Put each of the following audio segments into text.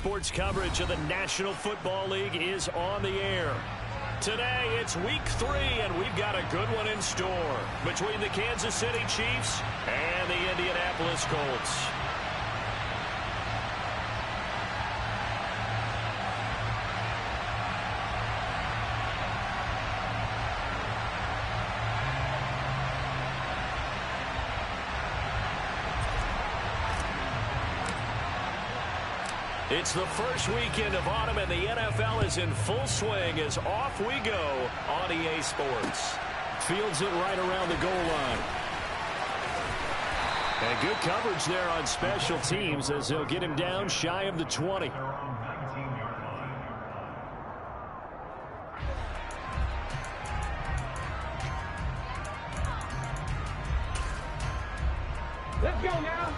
Sports coverage of the National Football League is on the air. Today, it's week 3, and we've got a good one in store between the Kansas City Chiefs and the Indianapolis Colts. It's the first weekend of autumn, and the NFL is in full swing as off we go on EA Sports. Fields it right around the goal line. And good coverage there on special teams as they'll get him down shy of the 20. Let's go now.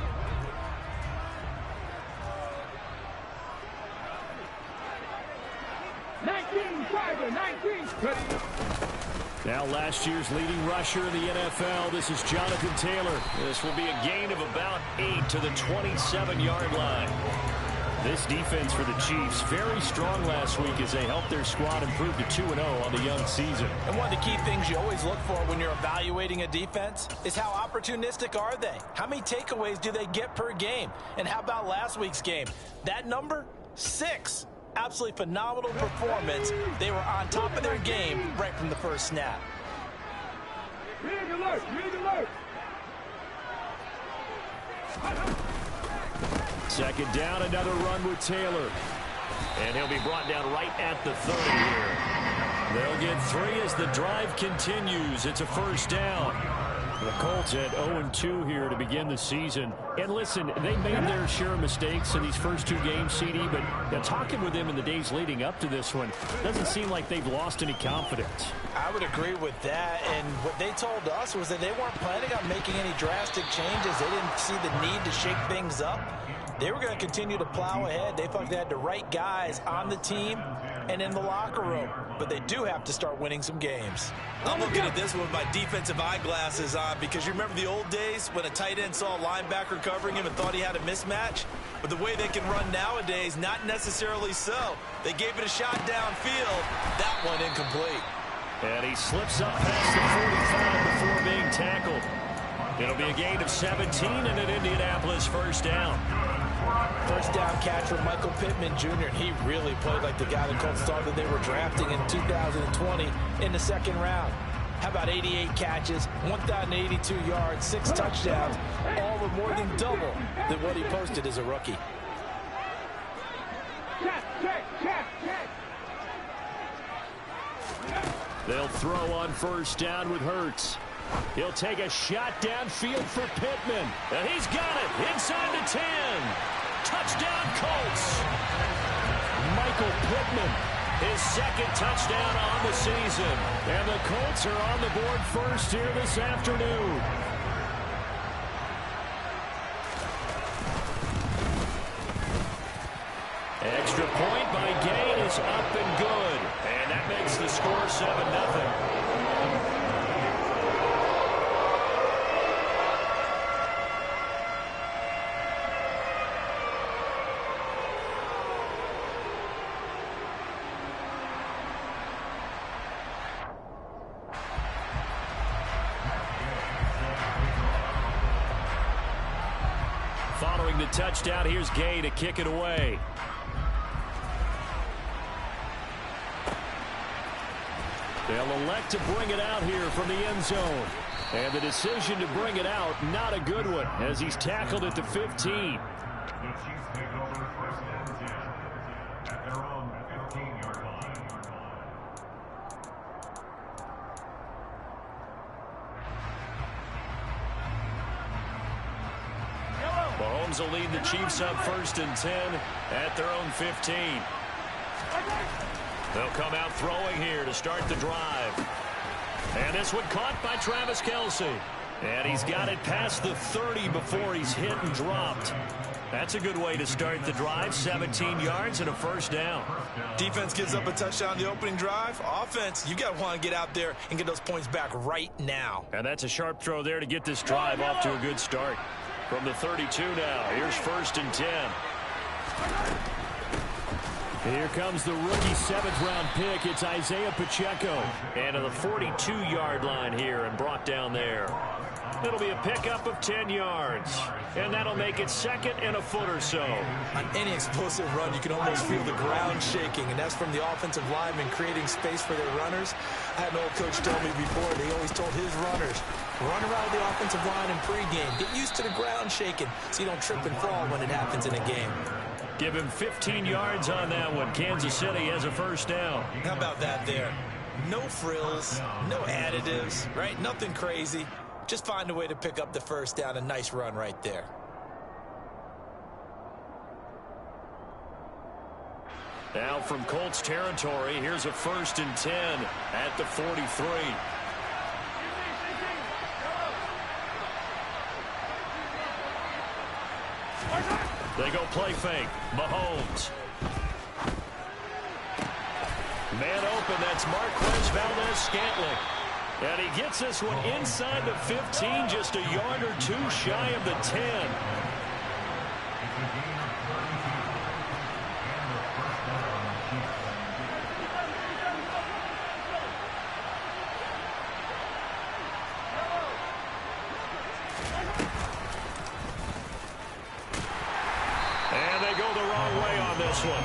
Now last year's leading rusher in the NFL, this is Jonathan Taylor. This will be a gain of about 8 to the 27-yard line. This defense for the Chiefs, very strong last week as they helped their squad improve to 2-0 on the young season. And one of the key things you always look for when you're evaluating a defense is how opportunistic are they? How many takeaways do they get per game? And how about last week's game? That number, 6. Absolutely phenomenal performance. They were on top of their game right from the first snap. Rig alert! Rig alert! Second down, another run with Taylor. And he'll be brought down right at the 30 here. They'll get 3 as the drive continues. It's a first down. The Colts at 0-2 here to begin the season. And listen, they made their share of mistakes in these first 2 games, CD, but talking with them in the days leading up to this one, doesn't seem like they've lost any confidence. I would agree with that, and what they told us was that they weren't planning on making any drastic changes. They didn't see the need to shake things up. They were going to continue to plow ahead. They felt they had the right guys on the team and in the locker room. But they do have to start winning some games. I'm looking at this one with my defensive eyeglasses on because you remember the old days when a tight end saw a linebacker covering him and thought he had a mismatch? But the way they can run nowadays, not necessarily so. They gave it a shot downfield. That one incomplete. And he slips up past the 45 before being tackled. It'll be a gain of 17 and an Indianapolis first down. First down catch from Michael Pittman Jr. And he really played like the guy the Colts thought that they were drafting in 2020 in the second round. How about 88 catches, 1,082 yards, 6 touchdowns, all were more than double than what he posted as a rookie. They'll throw on first down with Hurts. He'll take a shot downfield for Pittman. And he's got it inside the 10. Touchdown, Colts. Michael Pittman, his second touchdown on the season. And the Colts are on the board first here this afternoon. Extra point by Gain is up and good. And that makes the score 7-0. Following the touchdown, here's Gay to kick it away. They'll elect to bring it out here from the end zone. And the decision to bring it out, not a good one, as he's tackled at the 15. Mahomes will lead the Chiefs up 1st and 10 at their own 15. They'll come out throwing here to start the drive. And this one caught by Travis Kelce. And he's got it past the 30 before he's hit and dropped. That's a good way to start the drive. 17 yards and a first down. Defense gives up a touchdown on the opening drive. Offense, you got to want to get out there and get those points back right now. And that's a sharp throw there to get this drive off to a good start. From the 32 now, here's 1st and 10. Here comes the rookie 7th-round pick. It's Isaiah Pacheco. And to the 42-yard line here and brought down there. It'll be a pickup of 10 yards. And that'll make it 2nd and a foot or so. On any explosive run, you can almost feel the ground shaking, and that's from the offensive linemen creating space for their runners. I had an old coach tell me before, they always told his runners, run around the offensive line in pregame. Get used to the ground shaking so you don't trip and fall when it happens in a game. Give him 15 yards on that one. Kansas City has a first down. How about that there? No frills, no additives, right? Nothing crazy. Just find a way to pick up the first down. A nice run right there. Now from Colts territory, here's a 1st and 10 at the 43. They go play fake. Mahomes. Man open, that's Marquez Valdez-Scantling. And he gets this one inside the 15, just a yard or two shy of the 10. And they go the wrong way on this one.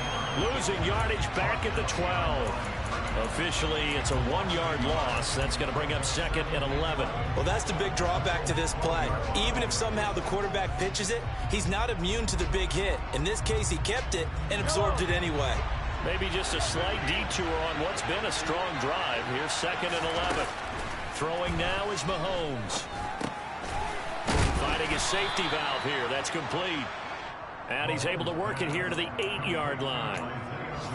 Losing yardage back at the 12. Officially, it's a 1-yard loss. That's going to bring up 2nd and 11. Well, that's the big drawback to this play. Even if somehow the quarterback pitches it, he's not immune to the big hit. In this case, he kept it and absorbed it anyway. Maybe just a slight detour on what's been a strong drive. Here's 2nd and 11. Throwing now is Mahomes. Finding a safety valve here. That's complete. And he's able to work it here to the 8-yard line.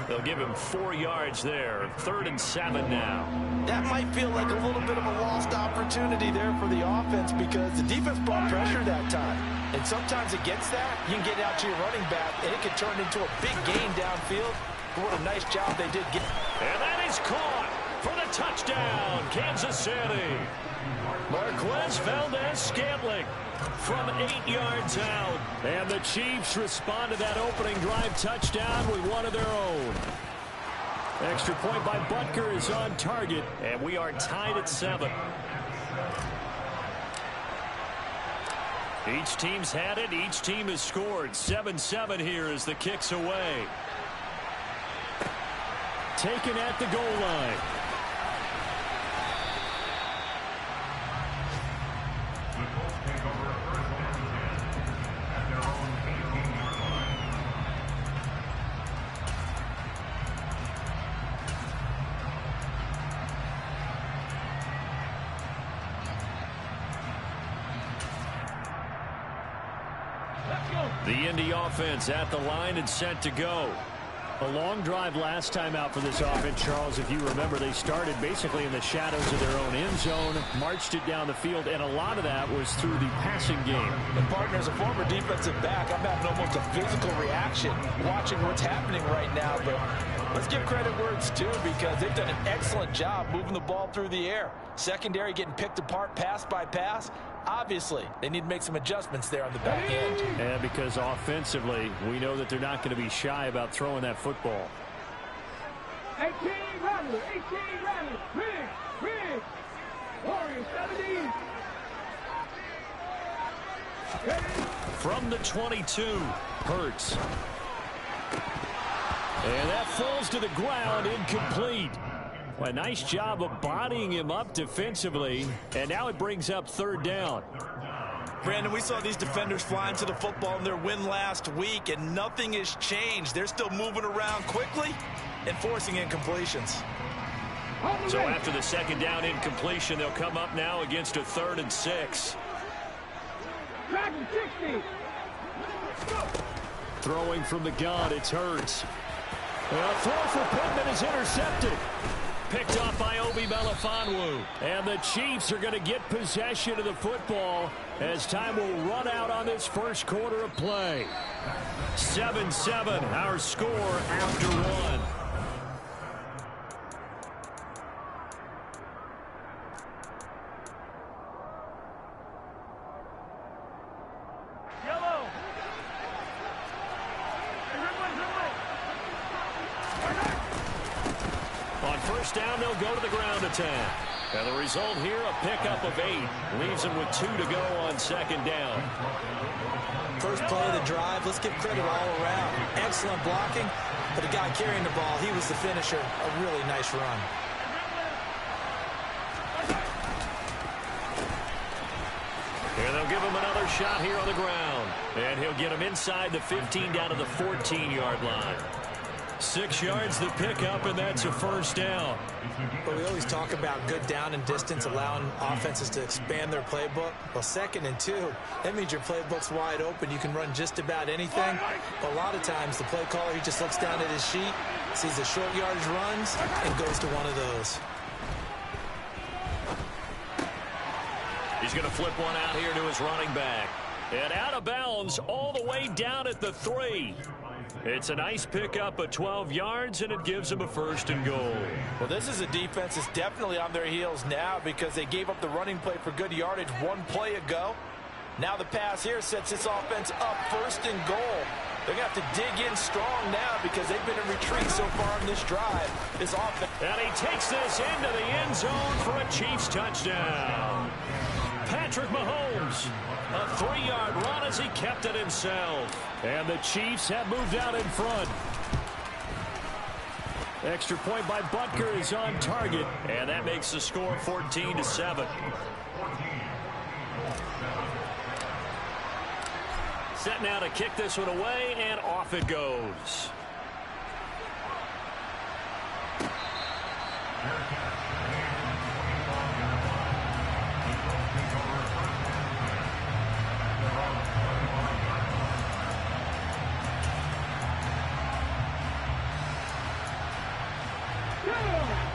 They'll give him 4 yards there. 3rd and 7 now. That might feel like a little bit of a lost opportunity there for the offense because the defense brought pressure that time. And sometimes against that, you can get out to your running back, and it can turn into a big gain downfield. But what a nice job they did get. And that is caught for the touchdown, Kansas City. Marquez Valdez-Scantling from 8 yards out. And the Chiefs respond to that opening drive touchdown with one of their own. Extra point by Butker is on target, and we are tied at 7. Each team's had it. Each team has scored. 7-7 here as the kick's away. Taken at the goal line. The Indy offense at the line and set to go. A long drive last time out for this offense, Charles. If you remember, they started basically in the shadows of their own end zone, marched it down the field, and a lot of that was through the passing game. And partner, as a former defensive back, I'm having almost a physical reaction watching what's happening right now. But let's give credit where it's due because they've done an excellent job moving the ball through the air. Secondary getting picked apart pass by pass. Obviously, they need to make some adjustments there on the back end. And because offensively, we know that they're not going to be shy about throwing that football. 18 Rattler, 18 Rattler, big, Warriors 17. From the 22, Hurts. And that falls to the ground, incomplete. A nice job of bodying him up defensively, and now it brings up 3rd down. Brandon, we saw these defenders flying to the football in their win last week, and nothing has changed. They're still moving around quickly and forcing incompletions. So after the 2nd down incompletion, they'll come up now against a 3rd and 6. Throwing from the gun, it's Hurts. A throw for Pittman is intercepted. Picked off by Obi Melifonwu. And the Chiefs are going to get possession of the football as time will run out on this first quarter of play. 7-7, our score after 1. first down, they'll go to the ground attack. And the result here, a pickup of 8. Leaves them with 2 to go on second down. First play of the drive, let's give credit all around. Excellent blocking, but the guy carrying the ball, he was the finisher. A really nice run. And they'll give him another shot here on the ground. And he'll get him inside the 15 down to the 14-yard line. 6 yards the pickup, and that's a first down. But we always talk about good down and distance, allowing offenses to expand their playbook. Well, 2nd and 2, that means your playbook's wide open. You can run just about anything. But a lot of times, the play caller, he just looks down at his sheet, sees the short yardage runs, and goes to one of those. He's going to flip one out here to his running back. And out of bounds all the way down at the 3. It's a nice pickup of 12 yards, and it gives them a 1st and goal. Well, this is a defense that's definitely on their heels now because they gave up the running play for good yardage 1 play ago. Now the pass here sets this offense up 1st and goal. They're going to have to dig in strong now because they've been in retreat so far on this drive. This offense. And he takes this into the end zone for a Chiefs touchdown. Patrick Mahomes, a 3-yard run as he kept it himself. And the Chiefs have moved out in front. Extra point by Butker is on target, and that makes the score 14-7. Set now to kick this one away, and off it goes.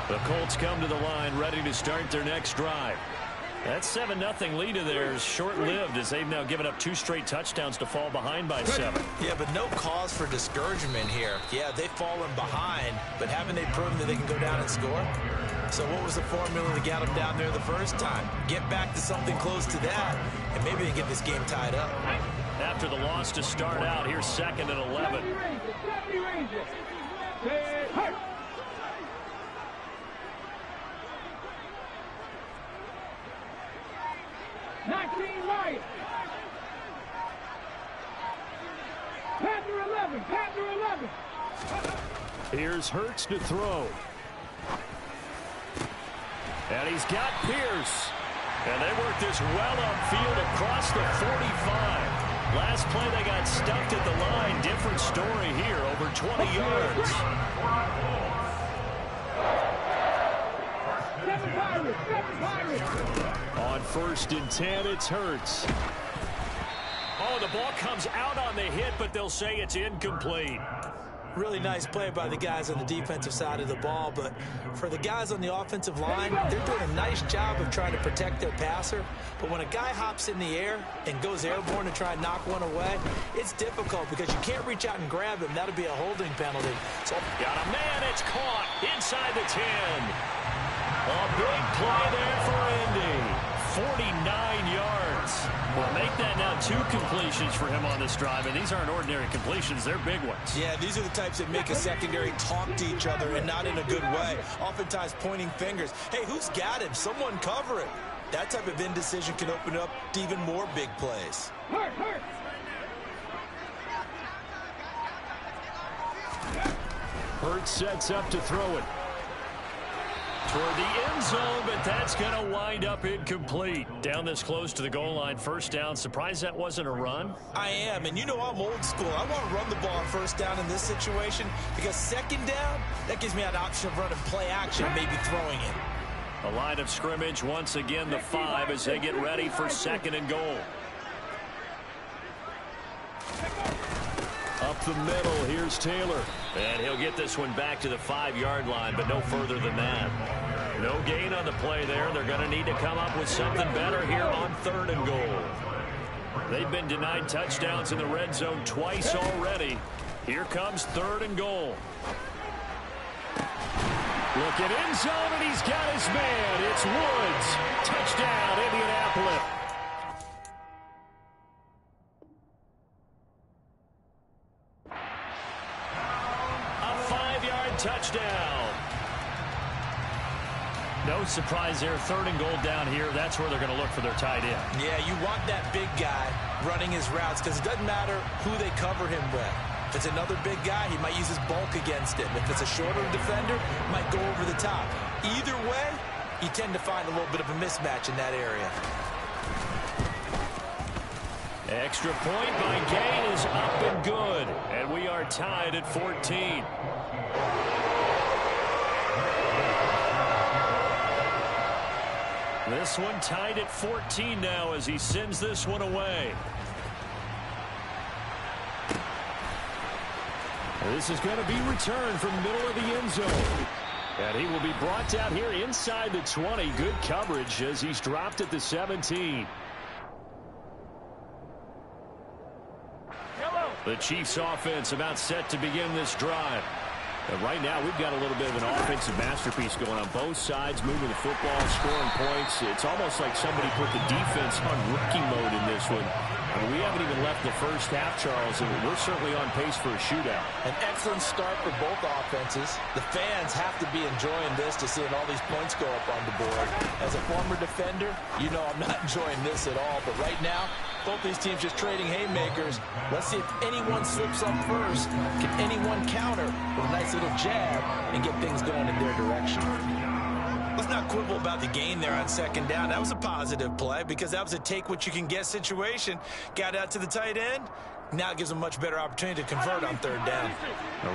The Colts come to the line ready to start their next drive. That 7-0 lead of theirs short-lived as they've now given up 2 straight touchdowns to fall behind by 7. Yeah, but no cause for discouragement here. Yeah, they've fallen behind, but haven't they proven that they can go down and score? So what was the formula to get them down there the first time? Get back to something close to that, and maybe they get this game tied up. After the loss to start out, here's 2nd and 11. 19 right. Panther 11. Panther 11. Here's Hurts to throw. And he's got Pierce. And they work this well upfield across the 45. Last play they got stuffed at the line. Different story here, over 20 yards. 7 Pirates. 7 Pirates. On 1st and 10, it's Hurts. Oh, the ball comes out on the hit, but they'll say it's incomplete. Really nice play by the guys on the defensive side of the ball, but for the guys on the offensive line, they're doing a nice job of trying to protect their passer. But when a guy hops in the air and goes airborne to try and knock one away, it's difficult because you can't reach out and grab him. That'll be a holding penalty. So got a man, it's caught inside the 10. A big play there for Indy. 49 yards. Well, make that now 2 completions for him on this drive, and these aren't ordinary completions. They're big ones. Yeah, these are the types that make a secondary talk to each other and not in a good way. Oftentimes pointing fingers. Hey, who's got him? Someone cover it. That type of indecision can open up to even more big plays. Hurt, hurt. Hurts sets up to throw it toward the end zone, but that's going to wind up incomplete. Down this close to the goal line, 1st down. Surprised that wasn't a run? I am, and you know I'm old school. I want to run the ball on 1st down in this situation because 2nd down, that gives me an option of running play action and maybe throwing it. A line of scrimmage, once again the 5 as they get ready for 2nd and goal. Up the middle, here's Taylor. And he'll get this one back to the 5-yard line, but no further than that. No gain on the play there. They're going to need to come up with something better here on 3rd and goal. They've been denied touchdowns in the red zone twice already. Here comes 3rd and goal. Look at end zone, and he's got his man. It's Woods. Touchdown, Indianapolis. A 5-yard touchdown. No surprise there. 3rd and goal down here. That's where they're going to look for their tight end. Yeah, you want that big guy running his routes because it doesn't matter who they cover him with. If it's another big guy, he might use his bulk against him. If it's a shorter defender, he might go over the top. Either way, you tend to find a little bit of a mismatch in that area. Extra point by Gain is up and good. And we are tied at 14. This one tied at 14 now as he sends this one away. This is going to be returned from the middle of the end zone. And he will be brought down here inside the 20. Good coverage as he's dropped at the 17. The Chiefs offense about set to begin this drive. Right now, we've got a little bit of an offensive masterpiece going on both sides, moving the football, scoring points. It's almost like somebody put the defense on rookie mode in this one. We haven't even left the first half, Charles, and we're certainly on pace for a shootout. An excellent start for both offenses. The fans have to be enjoying this to seeing all these points go up on the board. As a former defender, you know I'm not enjoying this at all. But right now, both these teams just trading haymakers. Let's see if anyone slips up first. Can anyone counter with a nice little jab and get things going in their direction? Let's not quibble about the gain there on 2nd down. That was a positive play because that was a take-what-you-can-get situation. Got out to the tight end. Now it gives them a much better opportunity to convert on 3rd down.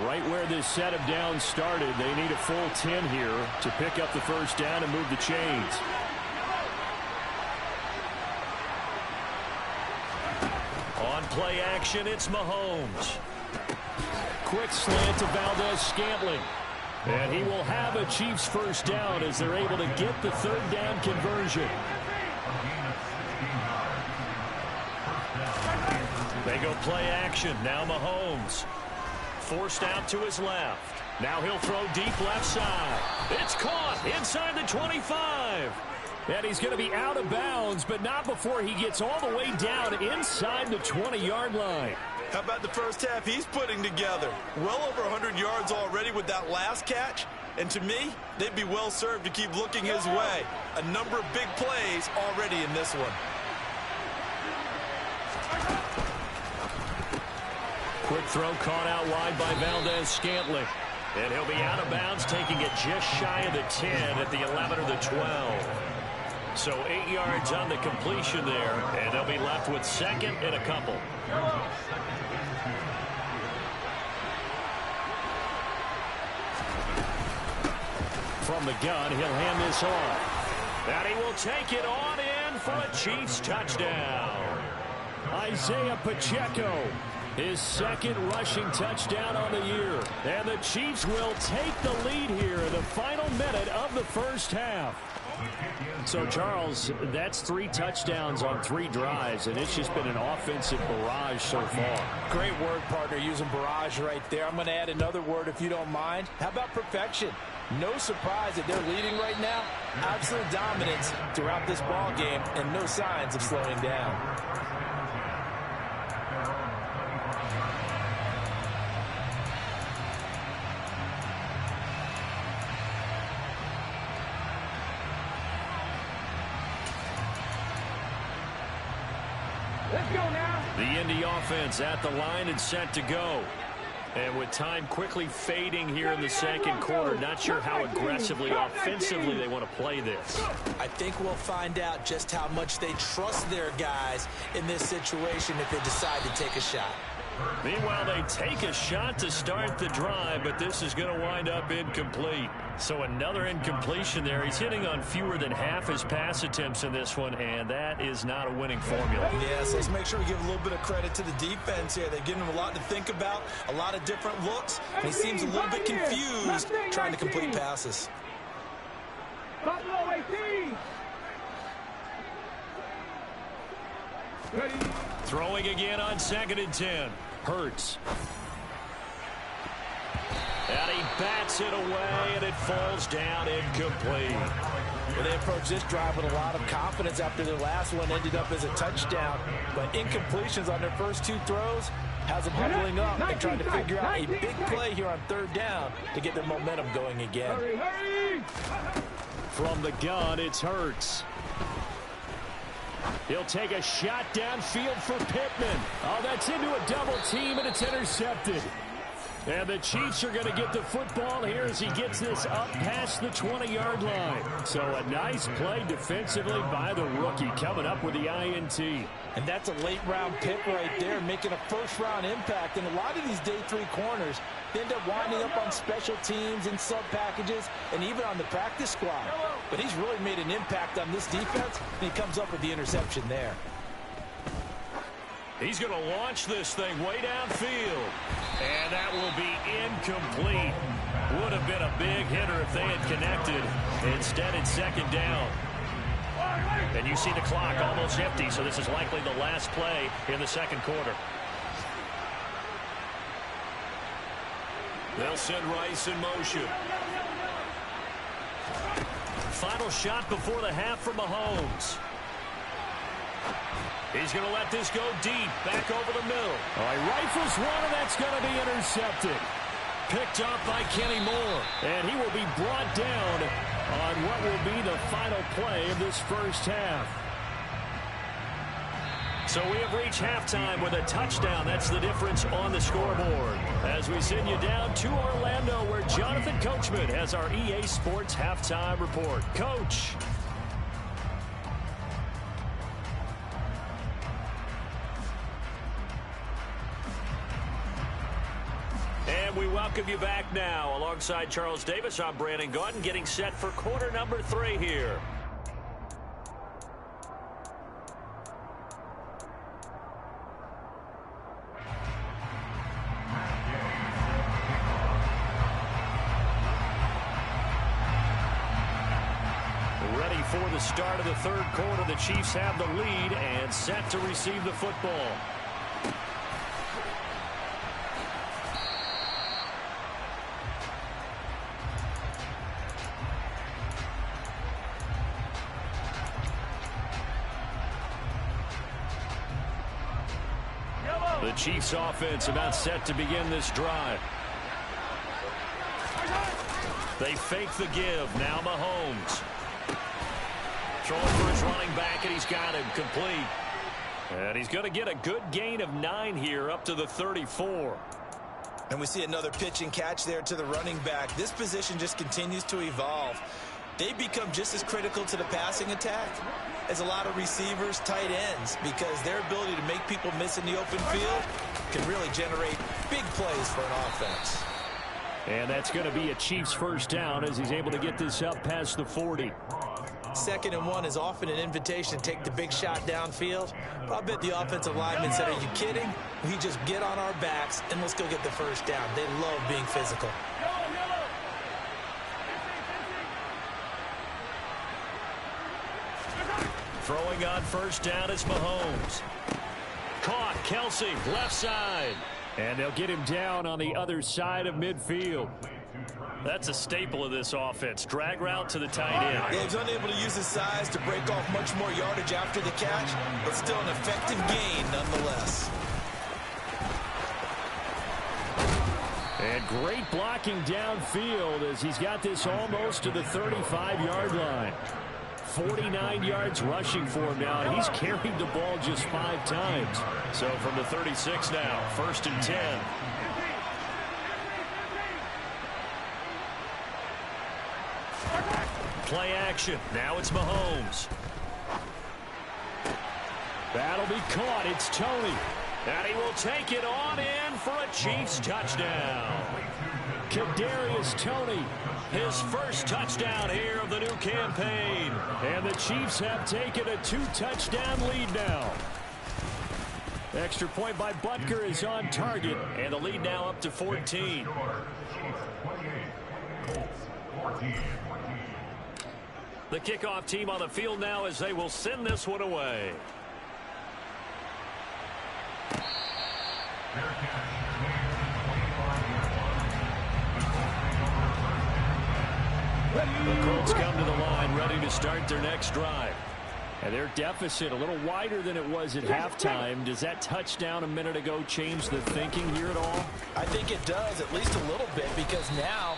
Right where this set of downs started, they need a full 10 here to pick up the 1st down and move the chains. On play action, it's Mahomes. Quick slant to Valdez-Scantling. And he will have a Chiefs 1st down as they're able to get the 3rd down conversion. They go play action. Now Mahomes. Forced out to his left. Now he'll throw deep left side. It's caught inside the 25. And he's going to be out of bounds, but not before he gets all the way down inside the 20-yard line. How about the first half he's putting together? Well over 100 yards already with that last catch. And to me, they'd be well served to keep looking his way. A number of big plays already in this one. Quick throw caught out wide by Valdez-Scantling. And he'll be out of bounds, taking it just shy of the 10 at the 11 or the 12. So 8 yards on the completion there, and they'll be left with 2nd and a couple. From the gun, he'll hand this off. And he will take it on in for a Chiefs touchdown. Isaiah Pacheco, his 2nd rushing touchdown on the year. And the Chiefs will take the lead here in the final minute of the 1st half. So, Charles, that's 3 touchdowns on 3 drives, and it's just been an offensive barrage so far. Great word, partner, using barrage right there. I'm going to add another word if you don't mind. How about perfection? No surprise that they're leading right now. Absolute dominance throughout this ball game and no signs of slowing down. Let's go now. The Indy offense at the line and set to go. And with time quickly fading here in the 2nd quarter, not sure how aggressively, offensively they want to play this. I think we'll find out just how much they trust their guys in this situation if they decide to take a shot. Meanwhile, they take a shot to start the drive, but this is going to wind up incomplete. So another incompletion there. He's hitting on fewer than half his pass attempts in this one, and that is not a winning formula. Yeah, so let's make sure we give a little bit of credit to the defense here. They're giving him a lot to think about, a lot of different looks, and he seems a little bit confused trying to complete passes. Buffalo 18. Ready. Throwing again on 2nd and 10. Hurts. And he bats it away, and it falls down incomplete. Well, they approached this drive with a lot of confidence after their last one ended up as a touchdown. But incompletions on their first 2 throws, Has them huddling up and trying to figure out a big play here on third down to get their momentum going again. Hurry. From the gun, it's Hurts. He'll take a shot downfield for Pittman. Oh, that's into a double team, and it's intercepted. And the Chiefs are going to get the football here as he gets this up past the 20-yard line. So a nice play defensively by the rookie, coming up with the INT. And that's a late-round pick right there, making a first-round impact. And a lot of these day 3 corners end up winding up on special teams and sub-packages and even on the practice squad. But he's really made an impact on this defense, and he comes up with the interception there. He's going to launch this thing way downfield. And that will be incomplete. Would have been a big hitter if they had connected. Instead, it's second down. And you see the clock almost empty, so this is likely the last play in the second quarter. They'll send Rice in motion. Final shot before the half from Mahomes. He's going to let this go deep, back over the middle. All right, rifles one, and that's going to be intercepted. Picked up by Kenny Moore, and he will be brought down on what will be the final play of this first half. So we have reached halftime with a touchdown. That's the difference on the scoreboard. As we send you down to Orlando, where Jonathan Coachman has our EA Sports halftime report. Coach. And we welcome you back now. Alongside Charles Davis, I'm Brandon Gaudin, getting set for quarter number 3 here. Ready for the start of the third quarter. The Chiefs have the lead and set to receive the football. The Chiefs offense about set to begin this drive. They fake the give. Now Mahomes. Throwing for his running back, and he's got him complete. And he's going to get a good gain of 9 here up to the 34. And we see another pitch and catch there to the running back. This position just continues to evolve. They become just as critical to the passing attack as a lot of receivers, tight ends, because their ability to make people miss in the open field can really generate big plays for an offense. And that's going to be a Chiefs first down as he's able to get this up past the 40. 2nd and 1 is often an invitation to take the big shot downfield. I bet the offensive lineman said, are you kidding? We just get on our backs and let's go get the first down. They love being physical. Throwing on first down is Mahomes. Caught, Kelsey, left side. And they'll get him down on the other side of midfield. That's a staple of this offense. Drag route to the tight end. Yeah, he's unable to use his size to break off much more yardage after the catch, but still an effective gain nonetheless. And great blocking downfield as he's got this almost to the 35-yard line. 49 yards rushing for him now, and he's carried the ball just 5 times. So from the 36 now, 1st and 10. Play action. Now it's Mahomes. That'll be caught. It's Tony. And he will take it on in for a Chiefs touchdown. Kadarius Toney, his first touchdown here of the new campaign. And the Chiefs have taken a 2-touchdown lead now. Extra point by Butker is on target, and the lead now up to 14. The kickoff team on the field now as they will send this one away. The Colts come to the line ready to start their next drive. And their deficit a little wider than it was at halftime. Does that touchdown a minute ago change the thinking here at all? I think it does, at least a little bit, because now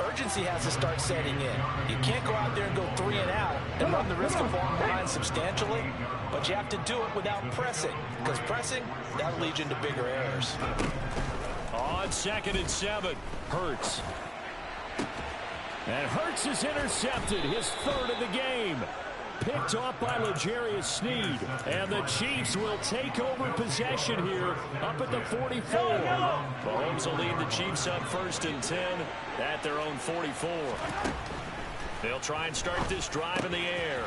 urgency has to start setting in. You can't go out there and go 3 and out and run the risk of falling behind substantially, but you have to do it without pressing, because pressing, that'll lead you into bigger errors. On 2nd and 7, Hurts. And Hurts is intercepted, his 3rd of the game. Picked off by L'Jarius Sneed. And the Chiefs will take over possession here up at the 44. Mahomes will lead the Chiefs up 1st and 10 at their own 44. They'll try and start this drive in the air.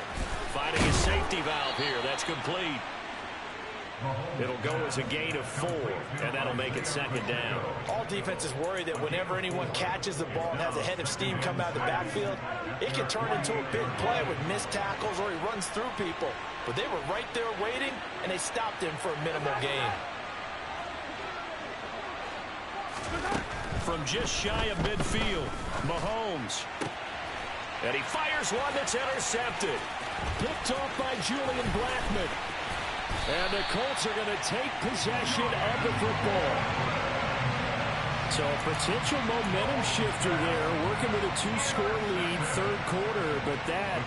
Finding a safety valve here. That's complete. It'll go as a gain of 4, and that'll make it 2nd down. All defenses worry that whenever anyone catches the ball and has a head of steam come out of the backfield, it can turn into a big play with missed tackles or he runs through people. But they were right there waiting, and they stopped him for a minimal gain. From just shy of midfield, Mahomes. And he fires one that's intercepted. Picked off by Julian Blackmon. And the Colts are going to take possession of the football. So a potential momentum shifter there, working with a 2-score lead, 3rd quarter, but that,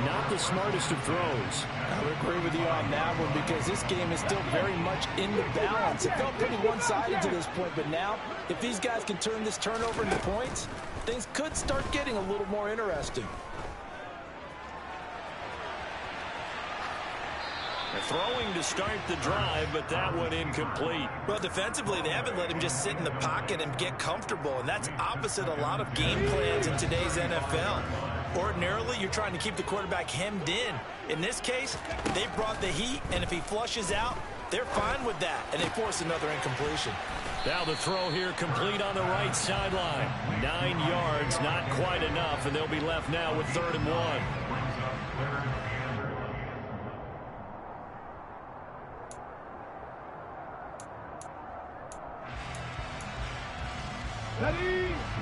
not the smartest of throws. I would agree with you on that one because this game is still very much in the balance. It felt pretty one-sided to this point, but now, if these guys can turn this turnover into points, things could start getting a little more interesting. Throwing to start the drive, but that one incomplete. Well, defensively, they haven't let him just sit in the pocket and get comfortable, and that's opposite a lot of game plans in today's NFL. Ordinarily, you're trying to keep the quarterback hemmed in. In this case, they brought the heat, and if he flushes out, they're fine with that, and they force another incompletion. Now the throw here complete on the right sideline. 9 yards, not quite enough, and they'll be left now with 3rd and 1.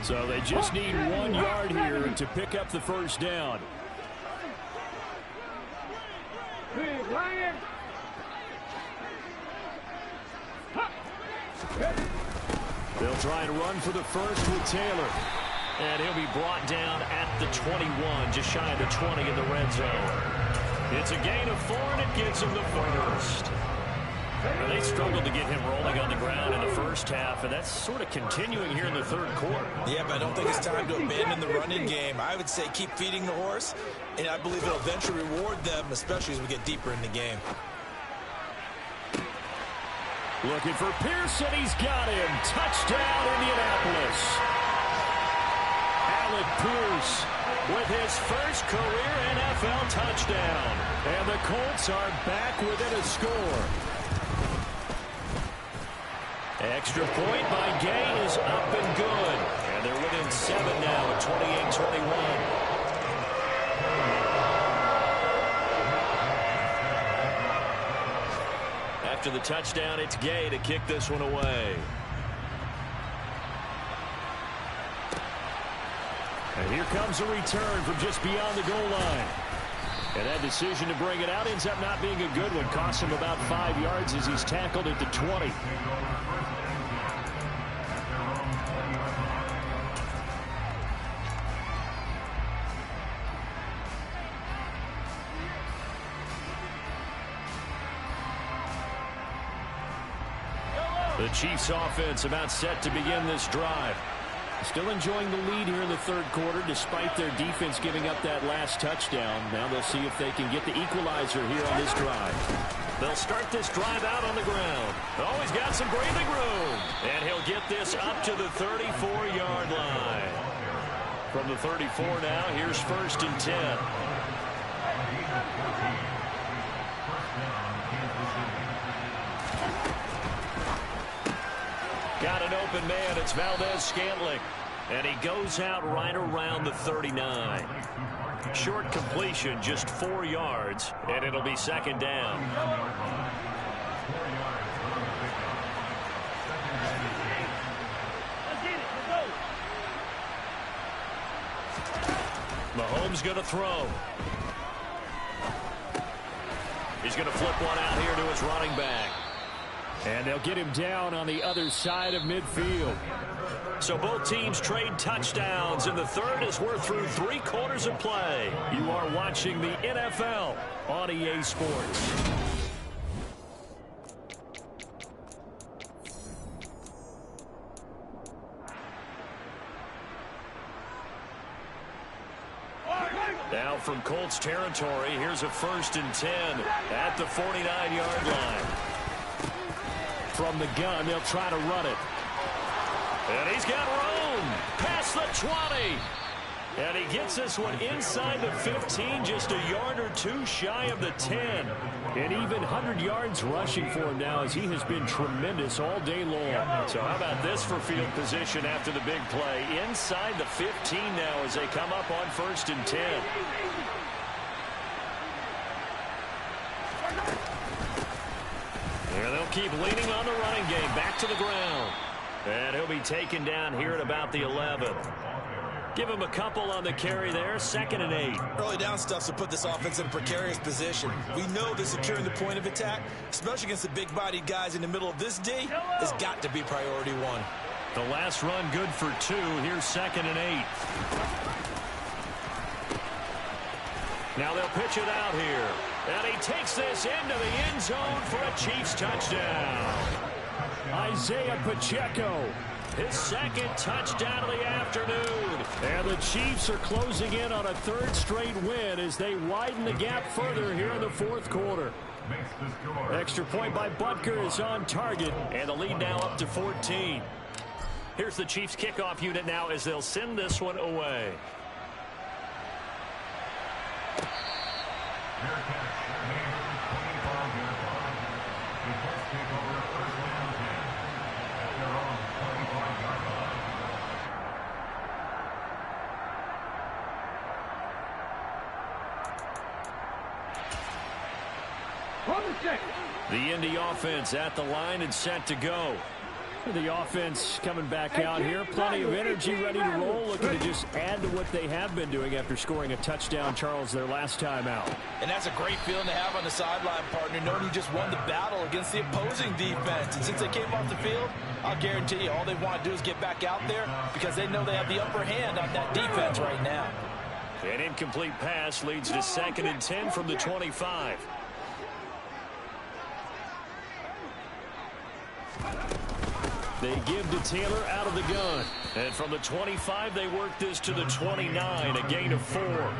So they just need 1 yard here to pick up the 1st down. They'll try and run for the 1st with Taylor. And he'll be brought down at the 21, just shy of the 20 in the red zone. It's a gain of 4, and it gives them the 1st. Well, they struggled to get him rolling on the ground in the 1st half, and that's sort of continuing here in the 3rd quarter. Yeah, but I don't think it's time to abandon the running game. I would say keep feeding the horse, and I believe it'll eventually reward them, especially as we get deeper in the game. Looking for Pearson. He's got him. Touchdown, Indianapolis. Alec Pierce with his first career NFL touchdown. And the Colts are back within a score. Extra point by Gay is up and good. And they're within 7 now at 28-21. After the touchdown, it's Gay to kick this one away. And here comes a return from just beyond the goal line. And that decision to bring it out ends up not being a good one. Costs him about 5 yards as he's tackled at the 20. The Chiefs offense about set to begin this drive. Still enjoying the lead here in the 3rd quarter despite their defense giving up that last touchdown. Now they'll see if they can get the equalizer here on this drive. They'll start this drive out on the ground. Oh, he's got some breathing room. And he'll get this up to the 34-yard line. From the 34 now, here's 1st and 10. Got an open man. It's Valdez-Scantling. And he goes out right around the 39. Short completion, just 4 yards, and it'll be 2nd down. Mahomes going to throw. He's going to flip one out here to his running back. And they'll get him down on the other side of midfield. So both teams trade touchdowns in the third as we're through 3 quarters of play. You are watching the NFL on EA Sports. Now from Colts territory, here's a 1st and 10 at the 49-yard line. From the gun, they'll try to run it. And he's got room past the 20. And he gets this one inside the 15, just a yard or 2 shy of the 10. And even 100 yards rushing for him now as he has been tremendous all day long. So how about this for field position after the big play? Inside the 15 now as they come up on 1st and 10. And they'll keep leaning on the running game. Back to the ground. And he'll be taken down here at about the 11. Give him a couple on the carry there. 2nd and 8. Early down stuff to put this offense in a precarious position. We know that securing the point of attack, especially against the big-bodied guys in the middle of this D, has got to be priority 1. The last run good for 2. Here's 2nd and 8. Now they'll pitch it out here. And he takes this into the end zone for a Chiefs touchdown. Isaiah Pacheco, his 2nd touchdown of the afternoon. And the Chiefs are closing in on a 3rd straight win as they widen the gap further here in the 4th quarter. Extra point by Butker is on target, and the lead now up to 14. Here's the Chiefs kickoff unit now as they'll send this one away. The Indy offense at the line and set to go. The offense coming back out here. Plenty of energy, ready to roll. Looking to just add to what they have been doing after scoring a touchdown, Charles, their last time out. And that's a great feeling to have on the sideline, partner, knowing you just won the battle against the opposing defense. And since they came off the field, I'll guarantee you all they want to do is get back out there because they know they have the upper hand on that defense right now. An incomplete pass leads to 2nd and 10 from the 25. They give to Taylor out of the gun. And from the 25, they work this to the 29, a gain of 4.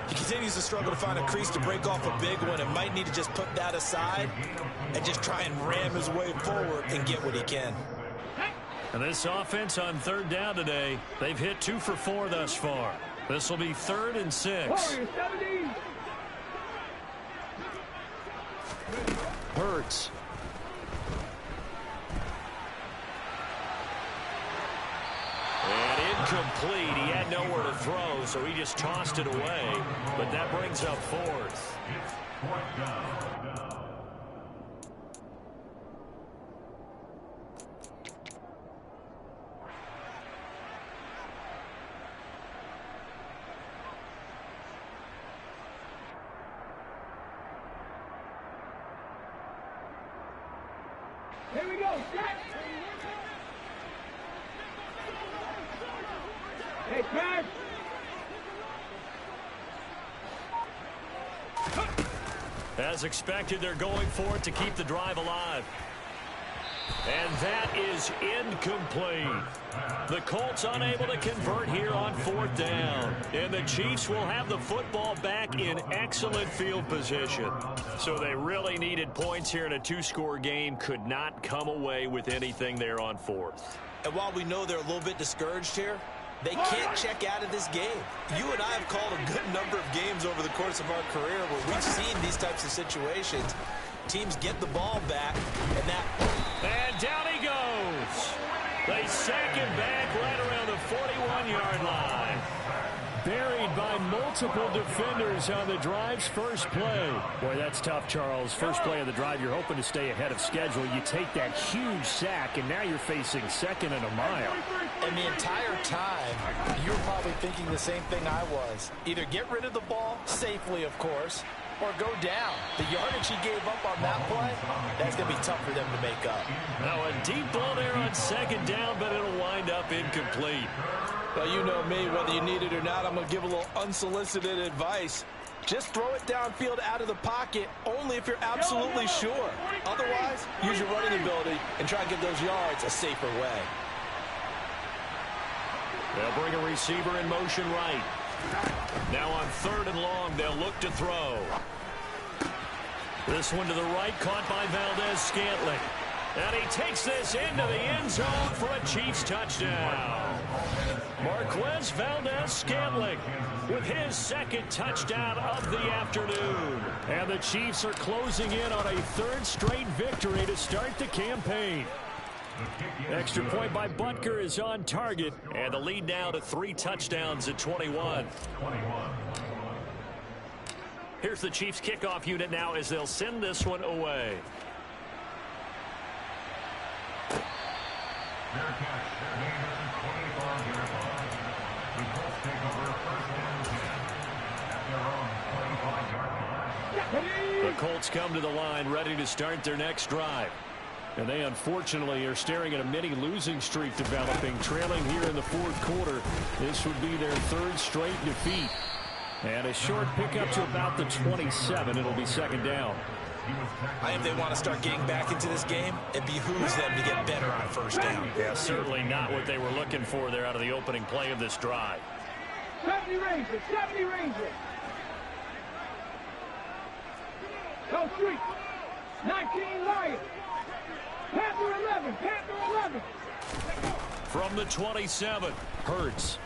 He continues to struggle to find a crease to break off a big one and might need to just put that aside and just try and ram his way forward and get what he can. And this offense on 3rd down today, they've hit 2 for 4 thus far. This will be 3rd and 6. Hurts. And incomplete. He had nowhere to throw, so he just tossed it away. But that brings up 4th. Here we go. Set. Hey, Pat. As expected, they're going for it to keep the drive alive. And that is incomplete. The Colts unable to convert here on 4th down. And the Chiefs will have the football back in excellent field position. So they really needed points here in a 2-score game. Could not come away with anything there on 4th. And while we know they're a little bit discouraged here, they can't check out of this game. You and I have called a good number of games over the course of our career where we've seen these types of situations. Teams get the ball back, and And down he goes. They sack him back right around the 41-yard line. Buried by multiple defenders on the drive's first play. Boy, that's tough, Charles. First play of the drive, you're hoping to stay ahead of schedule. You take that huge sack, and now you're facing 2nd and a mile. And the entire time, you were probably thinking the same thing I was. Either get rid of the ball, safely of course, or go down. The yardage he gave up on that play, that's going to be tough for them to make up. Now a deep ball there on second down, but it'll wind up incomplete. Well, you know me, whether you need it or not, I'm going to give a little unsolicited advice. Just throw it downfield out of the pocket only if you're absolutely sure. Otherwise, use your running ability and try and get those yards a safer way. They'll bring a receiver in motion right. Now on 3rd and long, they'll look to throw. This one to the right, caught by Valdez-Scantling. And he takes this into the end zone for a Chiefs touchdown. Marquez Valdez-Scantling with his 2nd touchdown of the afternoon. And the Chiefs are closing in on a 3rd straight victory to start the campaign. Extra point by Butker is on target, and the lead now to 3 touchdowns at 21. Here's the Chiefs kickoff unit now as they'll send this one away. The Colts come to the line ready to start their next drive. And they unfortunately are staring at a mini losing streak developing, trailing here in the 4th quarter. This would be their 3rd straight defeat. And a short pickup to about the 27. It'll be 2nd down. I think they want to start getting back into this game. It behooves them to get better on 1st down. Yeah, certainly not what they were looking for there out of the opening play of this drive. 70 Rangers, 70 Rangers. Go street. 19 Lions. Panther 11, Panther 11. From the 27, Hurts.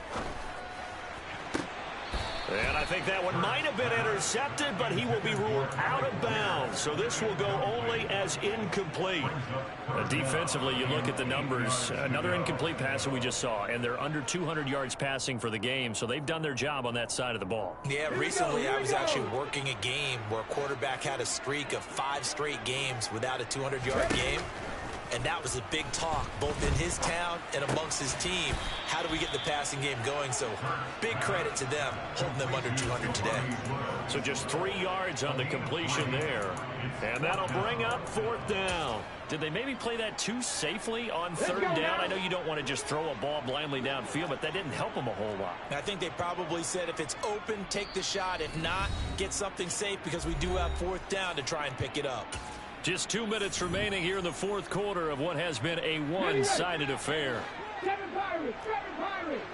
And I think that one might have been intercepted, but he will be ruled out of bounds. So this will go only as incomplete. Defensively, you look at the numbers. Another incomplete pass that we just saw, and they're under 200 yards passing for the game. So they've done their job on that side of the ball. Yeah, recently I was actually working a game where a quarterback had a streak of 5 straight games without a 200-yard game. And that was a big talk, both in his town and amongst his team. How do we get the passing game going? So big credit to them, holding them under 200 today. So just 3 yards on the completion there. And that'll bring up 4th down. Did they maybe play that too safely on 3rd down? I know you don't want to just throw a ball blindly downfield, but that didn't help them a whole lot. I think they probably said if it's open, take the shot. If not, get something safe because we do have 4th down to try and pick it up. Just 2 minutes remaining here in the 4th quarter of what has been a one-sided affair. 7 Pirates, 7 Pirates.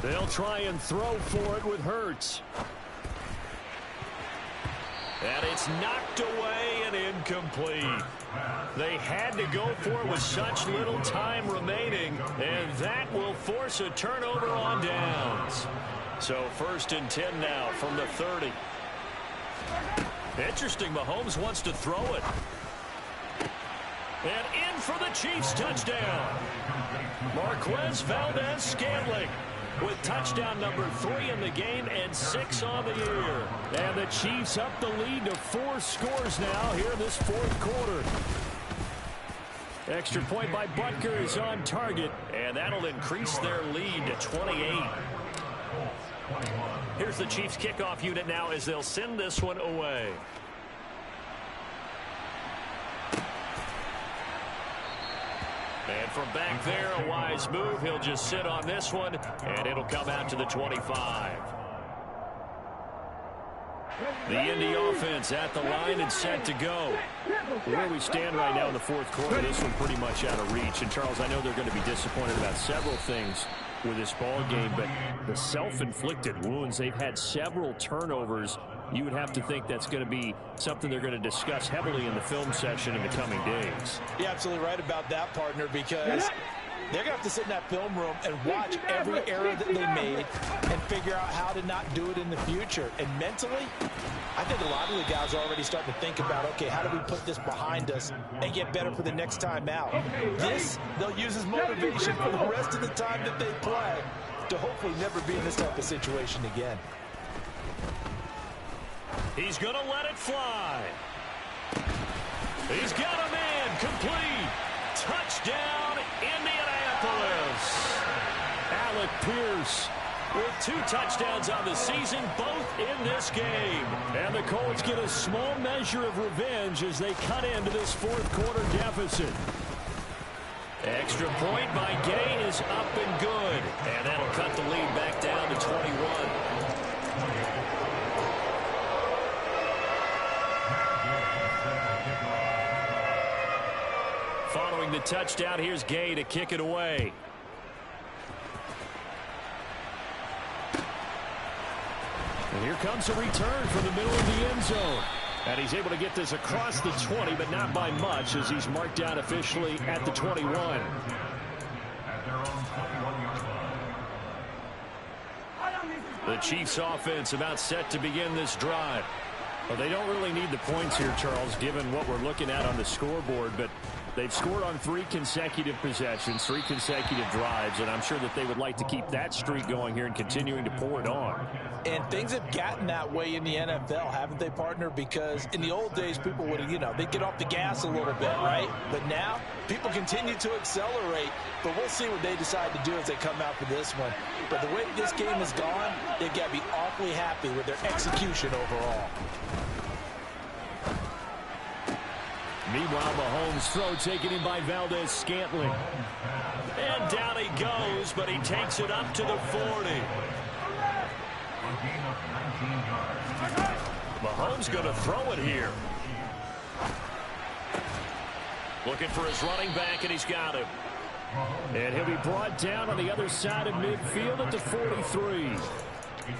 They'll try and throw for it with Hurts. And it's knocked away and incomplete. They had to go for it with such little time remaining, and that will force a turnover on downs. So 1st and 10 now from the 30. Interesting, Mahomes wants to throw it. And in for the Chiefs touchdown. Marquez Valdez-Scantling with touchdown number 3 in the game and 6 on the year. And the Chiefs up the lead to 4 scores now here in this 4th quarter. Extra point by Butker is on target, and that'll increase their lead to 28. Here's the Chiefs kickoff unit now as they'll send this one away. And from back there, a wise move. He'll just sit on this one, and it'll come out to the 25. The Indy offense at the line and set to go. Where we stand right now in the 4th quarter, this one pretty much out of reach. And, Charles, I know they're going to be disappointed about several things with this ball game, but the self-inflicted wounds, they've had several turnovers. You would have to think that's going to be something they're going to discuss heavily in the film session in the coming days. You're absolutely right about that, partner, because they're going to have to sit in that film room and watch every error that they made and figure out how to not do it in the future. And mentally, I think a lot of the guys are already starting to think about, okay, how do we put this behind us and get better for the next time out? This, they'll use as motivation for the rest of the time that they play to hopefully never be in this type of situation again. He's going to let it fly. He's got a man complete. Touchdown, Indianapolis. Alec Pierce with 2 touchdowns on the season, both in this game. And the Colts get a small measure of revenge as they cut into this fourth-quarter deficit. Extra point by Gay is up and good. And that'll cut the lead back down to 21. Following the touchdown, here's Gay to kick it away. And here comes a return from the middle of the end zone. And he's able to get this across the 20, but not by much, as he's marked down officially at the 21. The Chiefs offense about set to begin this drive. Well, they don't really need the points here, Charles, given what we're looking at on the scoreboard, but they've scored on 3 consecutive possessions, 3 consecutive drives, and I'm sure that they would like to keep that streak going here and continuing to pour it on. And things have gotten that way in the NFL, haven't they, partner? Because in the old days, people would have, they'd get off the gas a little bit, right? But now, people continue to accelerate, but we'll see what they decide to do as they come out for this one. But the way this game has gone, they've got to be awfully happy with their execution overall. Meanwhile, Mahomes' throw taken in by Valdez-Scantling. And down he goes, but he takes it up to the 40. Mahomes going to throw it here. Looking for his running back, and he's got him. And he'll be brought down on the other side of midfield at the 43.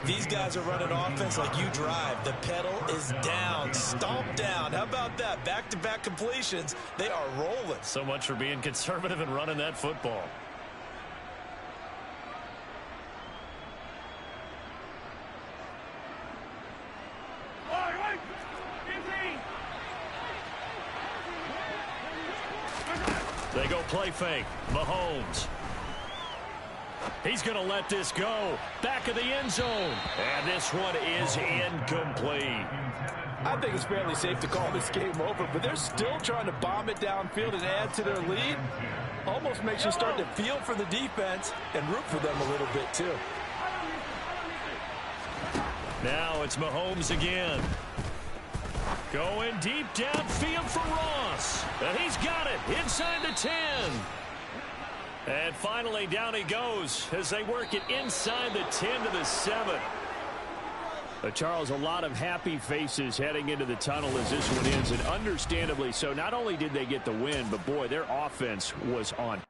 These guys are running offense like you drive. The pedal is down, stomp down. How about that? Back-to-back completions. They are rolling. So much for being conservative and running that football. They go play fake. Mahomes. He's going to let this go. Back of the end zone. And this one is incomplete. I think it's fairly safe to call this game over, but they're still trying to bomb it downfield and add to their lead. Almost makes you start to feel for the defense and root for them a little bit, too. Now it's Mahomes again. Going deep downfield for Ross. And he's got it inside the 10. And finally, down he goes as they work it inside the 10 to the 7. Charles, a lot of happy faces heading into the tunnel as this one ends, and understandably so. Not only did they get the win, but, boy, their offense was on